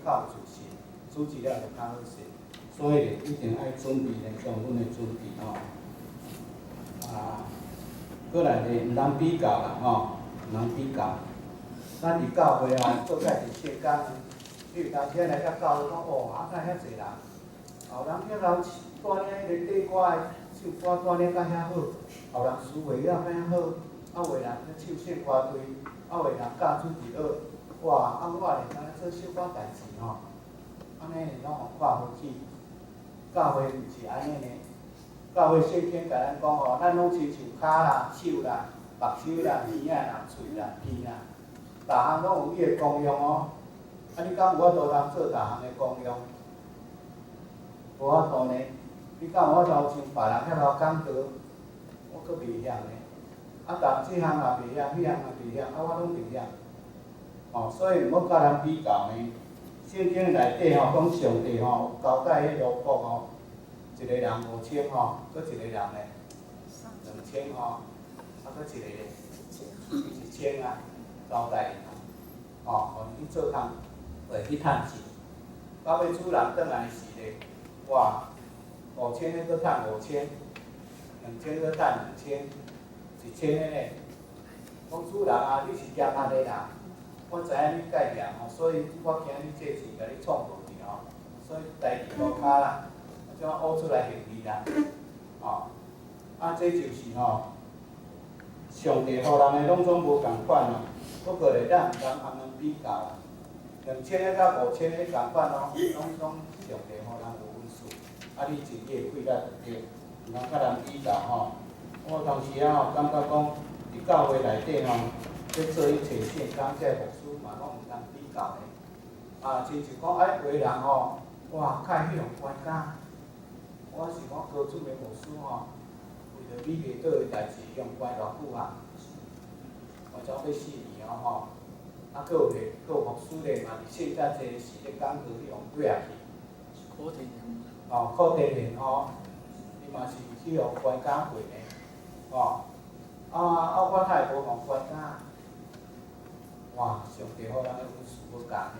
较有自信，主持了就较好势。所以一定爱准备咧，充分的准备吼。过来咧，毋通比较啦吼，毋通比较。咱伫教会吼，做解是圣工的，你有当时来到教会讲，哦，敢遐侪人，后人遐老带领迄个短歌的唱歌带领甲遐好，后人思维了遐好，有的人咧唱圣歌队，有的人教主伫学，哇，我咧敢若做小可代志吼，安尼拢互看好起。教会毋是安尼呢，教会圣经甲咱讲吼，咱拢亲像骹啦、手啦、目睭啦、耳仔啦、喙啦、鼻啦，逐项拢有伊的功用哦。啊，你敢有法度通做逐项的功用？无法度呢。你敢有法度像别人遐老讲道，我阁袂晓呢。啊，但即项也袂晓，迄项也袂晓，啊，我拢袂晓。哦，所以毋好甲人比较呢。圣经内底吼讲上帝吼交代迄罗卜吼，一个人5000吼，搁一个人咧2000吼，啊搁一个咧1000啊，交代伊吼，互伊去做工，会去趁钱。到尾主人转来时咧，哇，5000咧搁趁5000，2000搁趁2000，1000咧，讲主人啊，你是业安尼啦。我知影你介念吼，所以我惊你这钱甲你创无去吼，所以代志无卡啦，我怎啊挖出来现你啦，吼，啊这就是吼，上帝予人的拢总无共款啦，不过咧咱毋通安尼比较啦，2000个甲5000个共款咯，拢上帝予人有分数，啊你自己的气力就对，毋通甲人比较吼。我当时啊吼感觉讲，伫教会内底吼。要做一切圣工，这牧师嘛拢毋通比较的。啊，亲像讲有的人吼，哇，较会用关假。我是讲高准的牧师吼，为着美丽岛的代志用关偌久啊？我差要4年哦吼。啊，佫有咧，佫有牧师咧嘛，伫圣诞节时咧讲道去用几啊去。考天然。哦，考天然吼，伊嘛是去用关假过呢，吼。我太无用关假。哇！上帝予咱的分数无共呢，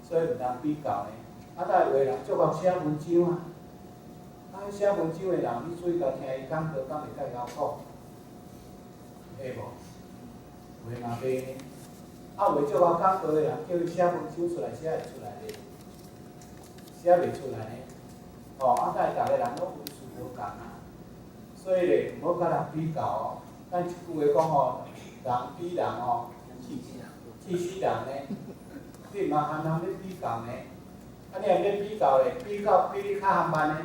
所以毋通比较呢。啊，再有的人足够写文章啊，写文章的人，你注意甲听伊讲道，敢会介晓讲？会无？袂嘛袂呢。啊，袂足够讲道的人，叫伊写文章出来，写会出来咧？写袂出来呢。哦，啊，再逐个人拢分数无共啊，所以咧，毋好甲人比较哦。咱一句话讲吼，人比人吼。气死人呢！你嘛含人要比较呢？啊，你若要比较咧，比较比你较含慢呢，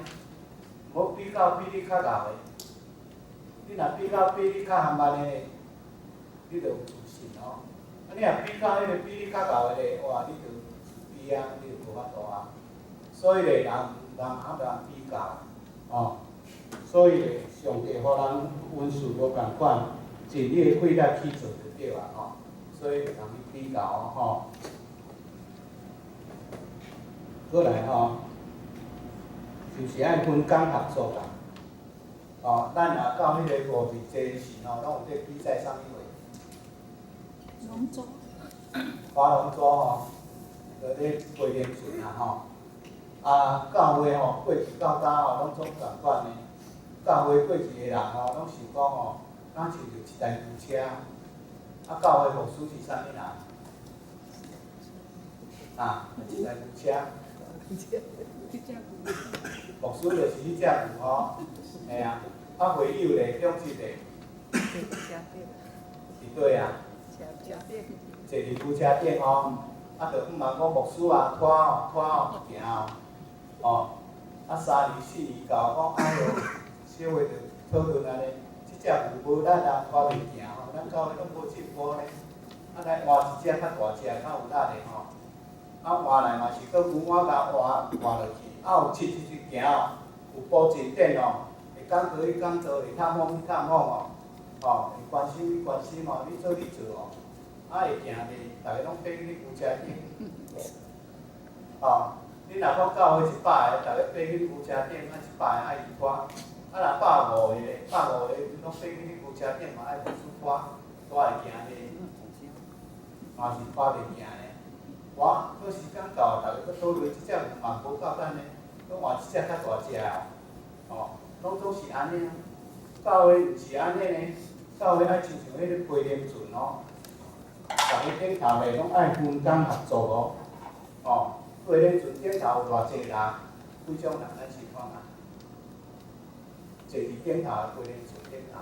无比较比你较敖的。你若比较比你较含慢的，你就有自信哦。啊，你若比较迄个比你较敖的咧，哇，你就比啊，你就无法度啊。所以咧，人和人比较，哦，所以咧，上帝予人分数无共款，尽你的气力去做就对啊，吼。所以就通去比较吼，过来吼，就是爱分工合作啦。哦，咱若到迄个50日时吼，拢有咧比赛啥物货？农作。划龙舟吼，就咧飞龙船啦吼。啊，教会吼过去到今吼，拢总共款的。教会过去的人吼，拢想讲吼，咱亲像一台牛车。啊，教会牧师是啥物人？啊，一台牛车。牧师就是迄只牛吼，嘿啊，啊会友咧，中职咧。是对啊。坐伫牛车顶吼，啊，着毋茫讲牧师啊，拖行哦，啊3年4年到，讲哎哟，小话着讨论安尼，即只牛无咱人拖袂行吼，咱教会拢无进步呢。啊，来换一只较大只，较有力的吼。啊，换来嘛是搁牛仔甲换落去，啊有佚行哦，有布真顶哦，会讲道去讲道，会探访去探访哦，吼，会关心去关心哦，你做你做哦，啊会行咧，逐个拢爬去牛车顶，吼，你若讲教会100个，逐个爬去牛车顶，啊100个爱伊拖，啊若150个咧，150个拢爬去牛车顶嘛爱牧师拖会行咧。嘛是拖袂行咧，我好时间到，大家搁讨论即只嘛无够咱呢，搁换即只较大只哦，拢总是安尼啊。教会毋是安尼呢，教会爱亲像迄个飞龙船哦，逐个顶头的拢爱分工合作哦。哦，飞龙船顶头有偌济人，几种人咱试看啊？坐伫顶头的飞龙船顶头，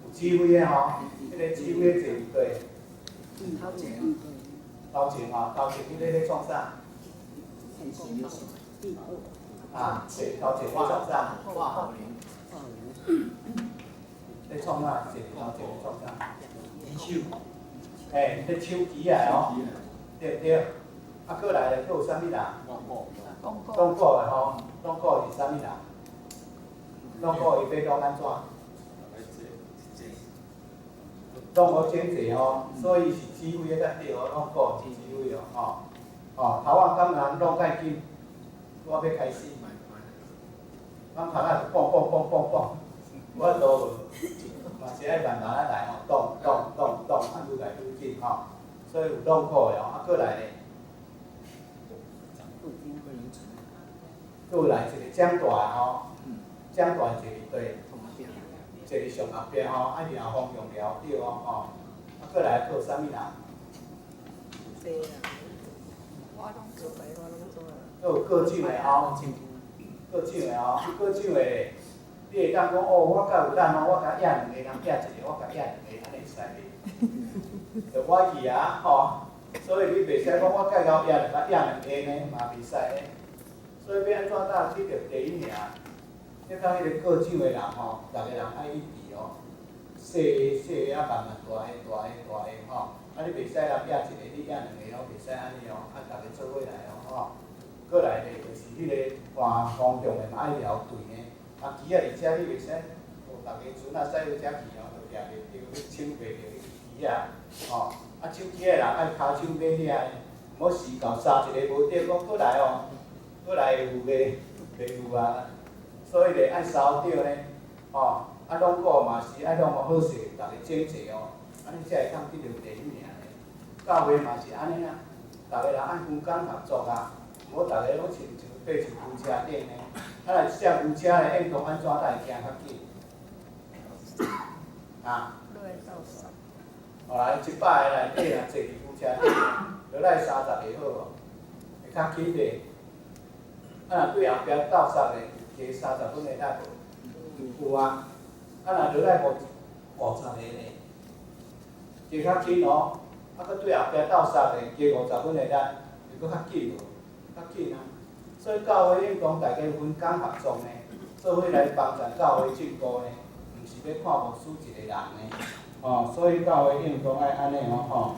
有指挥的吼，迄个指挥坐伫对。头前吼，头前迄个咧创啥？啊，坐头前咧创啥？咧创啥？坐头前咧创啥？手。嘿，咧手机啊吼，对不对？啊，过来咧，佫有啥物人？讲古的吼，讲古是啥物人？讲古伊要讲安怎？拢好整齐吼，所以是指挥个较对哦，拢顾是指挥哦，头仔敢若拢介紧，我要开始。咱头仔就蹦，我都无，嘛是爱慢慢来吼，动，按愈来愈紧吼，所以有拢顾的哦，过来咧，过来一个掌大吼，掌大坐伫对。坐伫上后壁吼，爱抓方向抓对哦，过来佫有啥物人？佫有过奖的吼，过奖的吼，过奖的，你会当讲哦，我敢有胆哦，我甲压两个人压一个，我甲压两个，安尼会使袂？就我去啊，吼，所以你袂使讲我介够压两个呢，嘛袂使的。所以要安怎搭去着第一名？你讲迄个过奖的人吼，逐个人爱去比哦，细个啊慢慢大个吼，啊你袂使人压一个，你压两个哦，袂使安尼哦，啊逐个做伙来哦吼。过来咧就是迄个看方向的嘛爱调对呢，啊旗啊而且你袂使，哦逐个船啊驶到遮去哦，就抓袂着，你手袂着旗啊，吼，啊手旗的人爱骹手买遐呢，毋好时到杀一个无对，讲过来哦，过来会有袂有啊。所以咧爱扫着呢，吼，啊拢顾嘛是爱拢好势，逐个整齐哦，安尼才会当得到第一名咧。教会嘛是安尼啊，逐个人爱分工合作啊，无逐个拢亲像爬一牛车顶呢，啊若只牛车咧，应当安怎才会行较紧？啊？后来100个内底若坐伫牛车顶，落来30个好无？会较紧袂？啊若对后壁斗杀咧？加30分的力无？有啊，啊若落来50个咧，加较紧哦。啊，搁对后壁斗杀咧，加50分的力，会搁较紧无？较紧啊。所以教会应当大家分工合作呢，做伙来帮助教会进步呢，毋是要看无输一个人呢。哦，所以教会应当爱安尼哦，吼，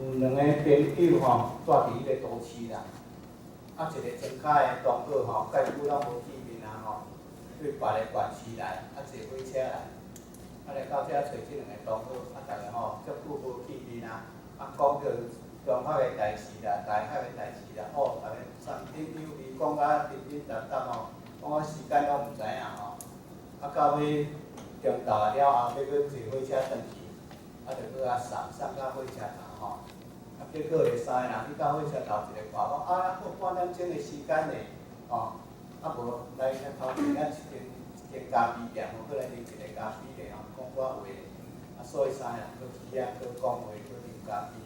有两个朋友吼，住伫迄个都市啦，啊，一个庄脚的同学吼，介久拢无见面啊吼，对别个县市来，啊坐火车来，啊来到遮找即两个同学，啊逐个吼足久无见面啊，啊讲着中学的代志啦，大学的代志啦，哦，逐个三顶有味，讲甲叮叮当当吼，讲啊时间拢毋知影吼，啊到尾中昼了后，要搁坐火车转去，啊着搁送到火车站吼。啊，结果个三个人去到火车头一个看讲，啊，还半点钟的时间咧，吼，啊无来头前咱一间咖啡店，吼，过来啉一个咖啡咧，吼，讲我话咧，啊，所以三个人搁去啊，搁讲话，搁啉咖啡，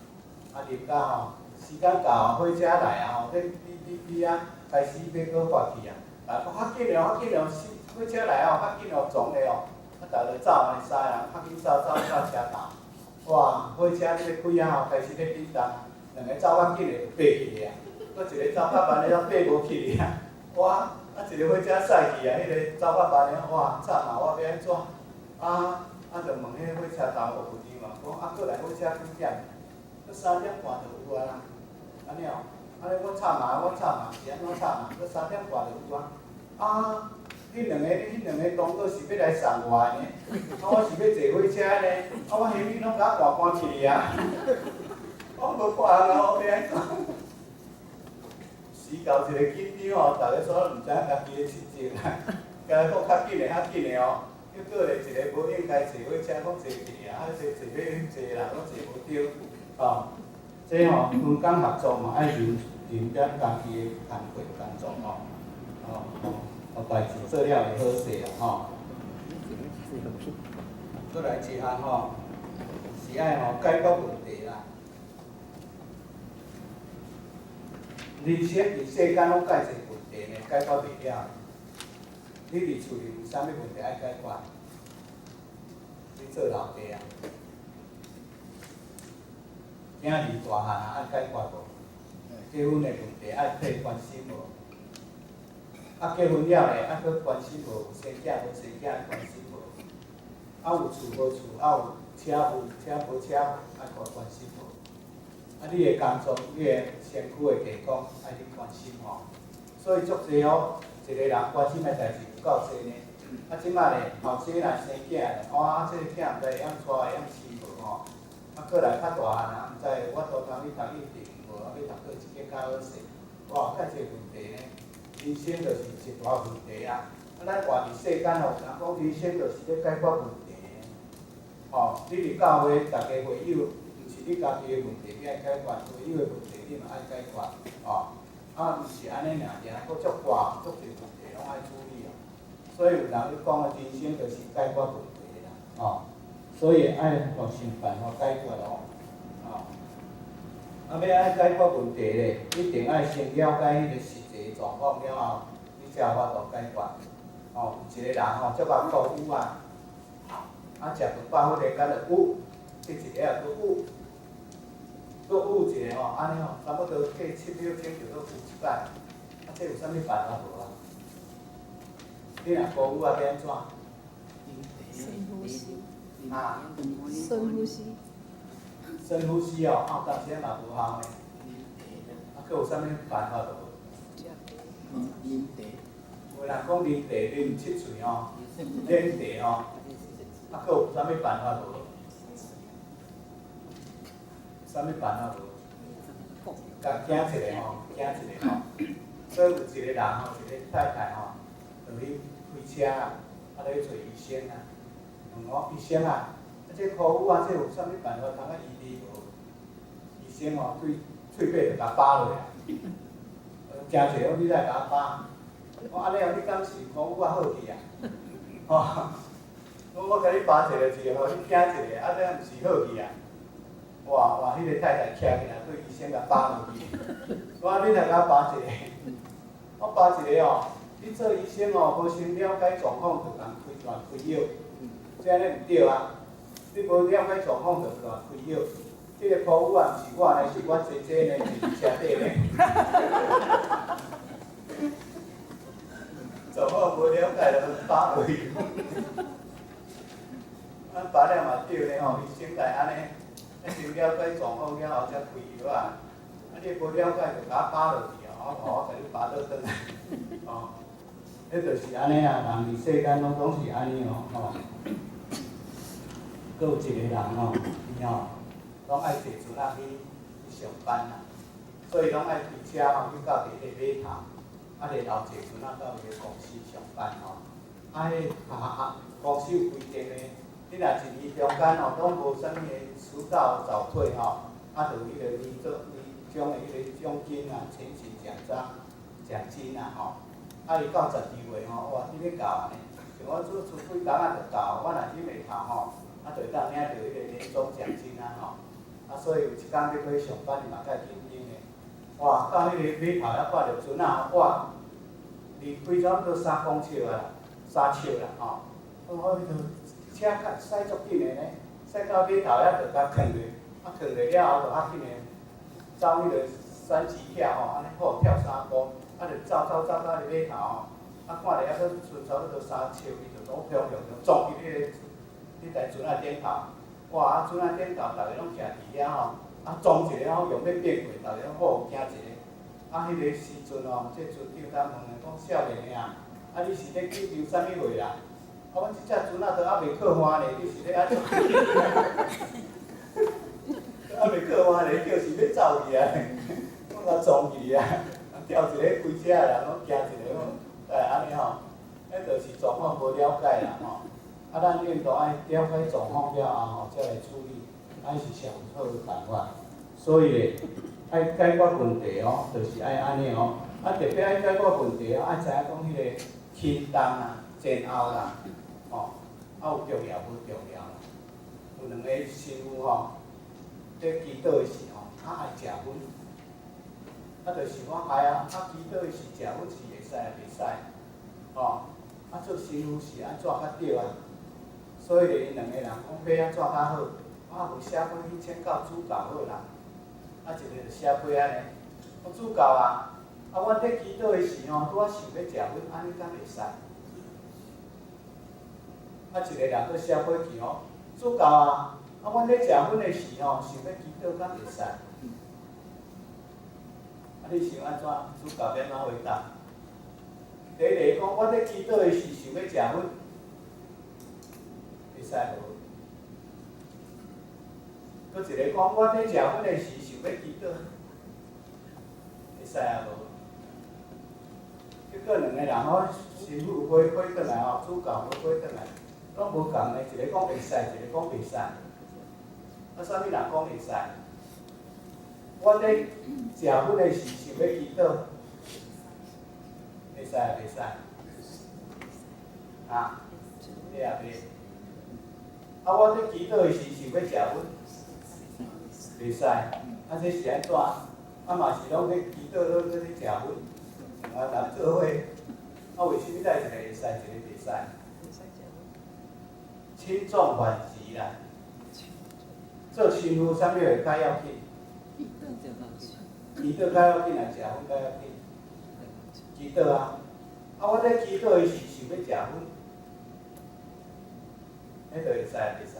啊，啉到吼，时间到，火车来啊，吼，你啊，开始要搁发去啊，啊，较紧哦，火车来哦，较紧哦，撞咧哦，啊，逐个走安尼三个人，较紧走到车头。哇！火车咧要开啊，开始咧叮当，两个走较紧的就爬去咧啊，搁一个走较慢的拢爬无去咧啊。哇！啊一个火车驶去啊，迄个走较慢的，哇！惨啊！我要安怎？就问迄个火车头服务员嘛，讲啊，过来火车几点？搁3点半就有啊啦。安尼哦，安尼我惨啊，是安怎惨啊？搁3点半就有啊。啊！恁两个同学是要来送我的呢，啊我是要坐火车呢，啊我行李拢甲我搬去啊，我无看啊，我要安怎？时到一个紧张吼，大家所毋知影家己咧佚佗啦，甲讲较紧哦，又过来一个无应该坐火车，讲坐地啊，坐要坐人，讲坐无着，哦，这吼分工合作嘛，爱认点家己的工课工作吼，代志做了会好势啦吼。再来一项吼，是爱解决问题啦。人生伫世间拢介侪问题呢，解决袂了。你伫厝里有啥物问题爱解决？你做老爸啊，囝儿大汉啊，爱解决无？结婚的问题爱替关心无？啊，结婚了咧，爱去关心无？有生囝无生囝爱关心无？啊，有厝无厝，啊有车无车无车，爱关心无？啊，你的工作，你的身躯的健康，爱你关心吼。所以足济一个人关心的代志有够济呢。啊，即摆咧后生来生囝咧，哇，这个囝毋知会晓带会晓饲无吼。啊，过来较大汉啊，毋知我都通去读一定无，啊，要读过一个较好势，哇，介济问题呢。人生就是一大问题啊！啊，咱活伫世间吼，人讲人生就是咧解决问题。吼，你伫教会，大家会友，毋是你家己的问题你爱解决，会友的问题你嘛爱解决，吼。啊，毋是安尼尔，佫足大足侪问题拢爱处理啊。所以有人咧讲啊，人生就是解决问题啦，吼。所以爱互想办法解决咯，吼。啊，要爱解决问题咧，一定爱先了解迄个实际状况了后，你才有法度解决。吼，有一个人吼，足爱购物啊，啊，食顿饱迄个敢着有，迄一个啊佫有。佫有一个吼，安尼吼，差不多过7秒钟就佫有一摆，啊，这有啥物办法无啊？你若高有啊，要安怎？深呼吸。啊？深呼吸。深呼吸哦，啊，但是嘛无效呢。啊，佫有啥物办法无？啉茶。有人讲啉茶啉7喙吼，啉茶吼，啊，佫有啥物办法无？啥物办法无？甲惊一个吼，惊一个吼。所以有一个人吼，一个太太吼，就去开车啊，啊，咧找医生啊。问我医生啊，这个苦苦啊，这有啥物办法通啊医治无？医生吼对喙齿就甲拔落啊，惊一个，你来甲我拔。我安尼哦，你敢是苦苦啊好去啊？吼，我甲你拔一个是互你惊一个，啊，这毋是好去啊？哇！迄个太太徛起来，对医生甲拔落去。我讲你来甲我拔一个，我拔一个哦。你做医生哦，无先了解状况，就共乱开药，这安尼毋对啊！你无了解状况，就乱开药。这个苦苦啊，毋是我呢，是我姐姐呢，是车底呢。状况无了解就拔落去。啊，拔了嘛对呢吼，医生来安尼。先了解状况了后，才开药啊！啊，你无了解就甲我拔落去哦，我甲你拔倒转来，哦，迄就是安尼啊，人伫世间拢是安尼哦，吼。佫有一个人吼，伊吼，拢爱坐船仔去上班啦，所以拢爱开车吼去到伫个码头，啊，日头坐船仔到伊个公司上班吼，啊，迄公司有规定的。你若一年中间吼，拢无啥物个迟到早退吼，啊，就迄个年终的迄个奖金啊，前勤奖金啊吼，啊，伊到12月吼，哇，你要到安尼，像我做几工仔就到，我若去码头吼，啊，就会当领到迄个年终奖金啊吼，啊，所以有一工要去上班，嘛较认真的，哇，到迄个码头遐看着船啊，哇，离开差不多3公尺啊，3尺啦吼，我迄个。车较驶足紧的呢，驶到码头遐就甲囥落，啊囥落了后就较紧的走迄个3级跳吼，安尼好跳3步，啊就走到迄个码头吼，啊看着还佫剩差不多3尺，伊就拢飘就撞去迄台船仔顶头，哇！啊船仔顶头，逐个拢徛伫遐吼，啊撞一个吼用要变过，逐个拢好惊一个，啊迄个时阵吼，这船长才问讲少年兄，啊你是咧紧张啥物货啦？啊，阮即只船仔都还袂靠岸咧，你是咧安怎？还袂靠岸咧，叫是要走去啊！我甲撞去啊！调一个开车的人，拢惊一个，安尼吼，迄就是状况无了解啦吼。啊，咱应该爱了解状况了后吼，才来处理，爱是上好的办法。所以咧，爱解决问题哦，就是爱安尼哦。啊，特别爱解决问题哦，爱知影讲迄个轻重啦、前后啦，吼，啊有重要无重要啦。有两个师傅吼，在祈祷的时候，爱食薰，就是我爱啊，祈祷的时食薰是会使啊，袂使，吼，做师傅是安怎较对啊？所以因两个人讲要安怎较好，我无写过去请教主教好啦。一个就写过安尼，我主教啊，阮在祈祷的时吼，拄啊想要食薰，安尼敢会使？一个人佫写过去吼，主教啊，阮在食薰的时吼，想要祈祷敢会使？你想安怎？主教要怎回答？第一个讲，我在祈祷的时想要食薰，会使无？佫一个讲，我在食薰的时想要祈祷，会使啊无？结果两个人吼，师傅回转来吼，主教回转来，拢无共的，一个讲会使，一个讲袂使。啥物人讲会使？我在食薰的时想要祈祷，会使啊袂使？啊？对啊袂？我在祈祷的时想要食薰。袂使，这是安怎？嘛是拢在祈祷，拢在食薰，人做伙，为什么咱一个会使，一个袂使？轻重缓急啦。做师傅啥物会较要紧？祈祷较要紧，还是食薰较要紧？祈祷啊！我在祈祷的时想要食薰，迄就会使袂使？